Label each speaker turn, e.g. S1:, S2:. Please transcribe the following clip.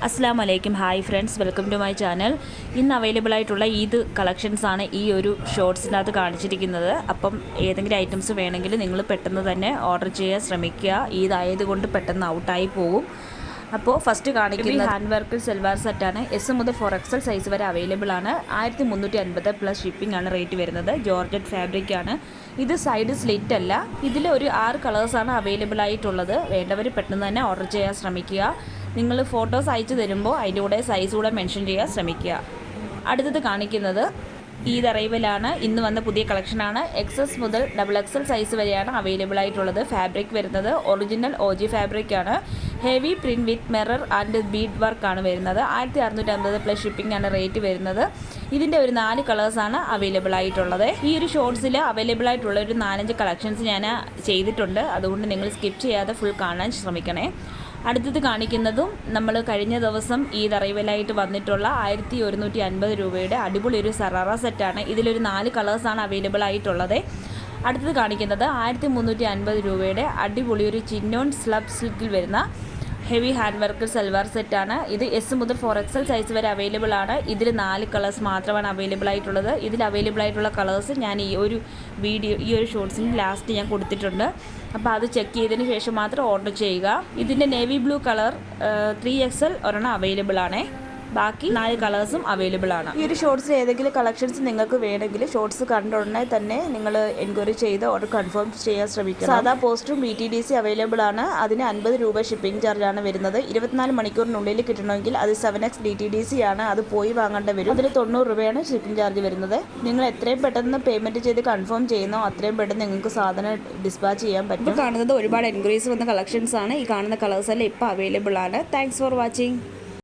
S1: അസ്സാം വലൈക്കും hi friends, welcome to my channel. ഇന്ന് അവൈലബിൾ ആയിട്ടുള്ള ഈദ് കളക്ഷൻസ് ആണ് ഈ ഒരു ഷോർട്സിനകത്ത് കാണിച്ചിരിക്കുന്നത്. അപ്പം ഏതെങ്കിലും ഐറ്റംസ് വേണമെങ്കിൽ നിങ്ങൾ പെട്ടെന്ന് തന്നെ ഓർഡർ ചെയ്യാൻ ശ്രമിക്കുക. ഈദ് ആയതുകൊണ്ട് പെട്ടെന്ന് ഔട്ടായി പോകും. അപ്പോൾ ഫസ്റ്റ് കാണിക്കുന്നത് ഹാൻഡ് വർക്ക് സൽവാർ സെറ്റാണ്. എസ് മുതൽ 4XL സൈസ് വരെ അവൈലബിൾ ആണ്. 1350 പ്ലസ് ഷിപ്പിംഗ് ആണ് റേറ്റ് വരുന്നത്. ജോർജറ്റ് ഫാബ്രിക് ആണ്. ഇത് സൈഡ് സ്ലിറ്റ് അല്ല. ഇതിൽ ഒരു 6 കളേഴ്സാണ് അവൈലബിൾ ആയിട്ടുള്ളത്. വേണ്ടവർ പെട്ടെന്ന് തന്നെ ഓർഡർ ചെയ്യാൻ ശ്രമിക്കുക. നിങ്ങൾ ഫോട്ടോസ് അയച്ചു തരുമ്പോൾ അതിൻ്റെ കൂടെ സൈസ് കൂടെ മെൻഷൻ ചെയ്യാൻ ശ്രമിക്കുക. അടുത്തത് കാണിക്കുന്നത് ഈദ് അറൈവലാണ്. ഇന്ന് വന്ന പുതിയ കളക്ഷനാണ്. XS മുതൽ XXL സൈസ് വരെയാണ് അവൈലബിൾ ആയിട്ടുള്ളത്. ഫാബ്രിക് വരുന്നത് ഒറിജിനൽ OG ഫാബ്രിക് ആണ്. Heavy print with mirror and Bede work ആണ് വരുന്നത്. 1650 പ്ലസ് ഷിപ്പിംഗ് ആണ് റേറ്റ് വരുന്നത്. ഇതിൻ്റെ ഒരു 4 കളേഴ്സാണ് അവൈലബിൾ ആയിട്ടുള്ളത്. ഈ ഒരു ഷോർട്സിൽ അവൈലബിൾ ആയിട്ടുള്ള ഒരു 4-5 കളക്ഷൻസ് ഞാൻ ചെയ്തിട്ടുണ്ട്. അതുകൊണ്ട് നിങ്ങൾ സ്കിപ്പ് ചെയ്യാതെ ഫുൾ കാണാൻ ശ്രമിക്കണേ. അടുത്തത് കാണിക്കുന്നതും നമ്മൾ കഴിഞ്ഞ ദിവസം ഈദ് അറൈവലായിട്ട് വന്നിട്ടുള്ള 1150 രൂപയുടെ അടിപൊളി ഒരു സറാറ സെറ്റാണ്. ഇതിലൊരു 4 കളേഴ്സാണ് അവൈലബിൾ ആയിട്ടുള്ളത്. അടുത്തത് കാണിക്കുന്നത് 1350 രൂപയുടെ അടിപൊളി ഒരു ചിന്നോൺ സ്ലബ് സിൽക്കിൽ വരുന്ന ഹെവി ഹാൻഡ് വർക്ക് സൽവാർ സെറ്റാണ്. ഇത് S മുതൽ 4XL സൈസ് വരെ അവൈലബിൾ ആണ്. ഇതിൽ 4 കളേഴ്സ് മാത്രമാണ് അവൈലബിൾ ആയിട്ടുള്ളത്. ഇതിൽ അവൈലബിൾ ആയിട്ടുള്ള കളേഴ്സ് ഞാൻ ഈ ഒരു ഷോർട്സിന് ലാസ്റ്റ് ഞാൻ കൊടുത്തിട്ടുണ്ട്. അപ്പോൾ അത് ചെക്ക് ചെയ്തതിന് ശേഷം മാത്രം ഓർഡർ ചെയ്യുക. ഇതിൻ്റെ നേവി ബ്ലൂ കളർ 3XL ഒരെണ്ണം അവൈലബിൾ ആണ്. ബാക്കി 4 കളേഴ്സും അവൈലബിൾ ആണ്. ഈ ഒരു ഷോർട്സിൽ ഏതെങ്കിലും കളക്ഷൻസ് നിങ്ങൾക്ക് വേണമെങ്കിൽ ഷോർട്സ് കണ്ട ഉടനെ തന്നെ നിങ്ങൾ എൻക്വയറി ചെയ്ത് ഓർഡർ കൺഫേം ചെയ്യാൻ ശ്രമിക്കുക. സാധാ പോസ്റ്റും BTDC അവൈലബിൾ ആണ്. അതിന് 50 രൂപ ഷിപ്പിംഗ് ചാർജാണ് വരുന്നത്. 24 മണിക്കൂറിനുള്ളിൽ കിട്ടണമെങ്കിൽ അത് 7X DTDC ആണ്. അത് പോയി വാങ്ങേണ്ടി വരും. അതിന് 90 രൂപയാണ് ഷിപ്പിംഗ് ചാർജ് വരുന്നത്. നിങ്ങൾ എത്രയും പെട്ടെന്ന് പേയ്മെൻറ്റ് ചെയ്ത് കൺഫേം ചെയ്യുന്നോ അത്രയും പെട്ടെന്ന് നിങ്ങൾക്ക് സാധനം ഡിസ്പാച്ച് ചെയ്യാൻ പറ്റും. ഇപ്പോൾ കാണുന്നത് ഒരുപാട് എൻക്വയറീസ് വന്ന കളക്ഷൻസ് ആണ്. ഈ കാണുന്ന കളേഴ്സ് എല്ലാം ഇപ്പോൾ അവൈലബിൾ ആണ്. Thanks for watching.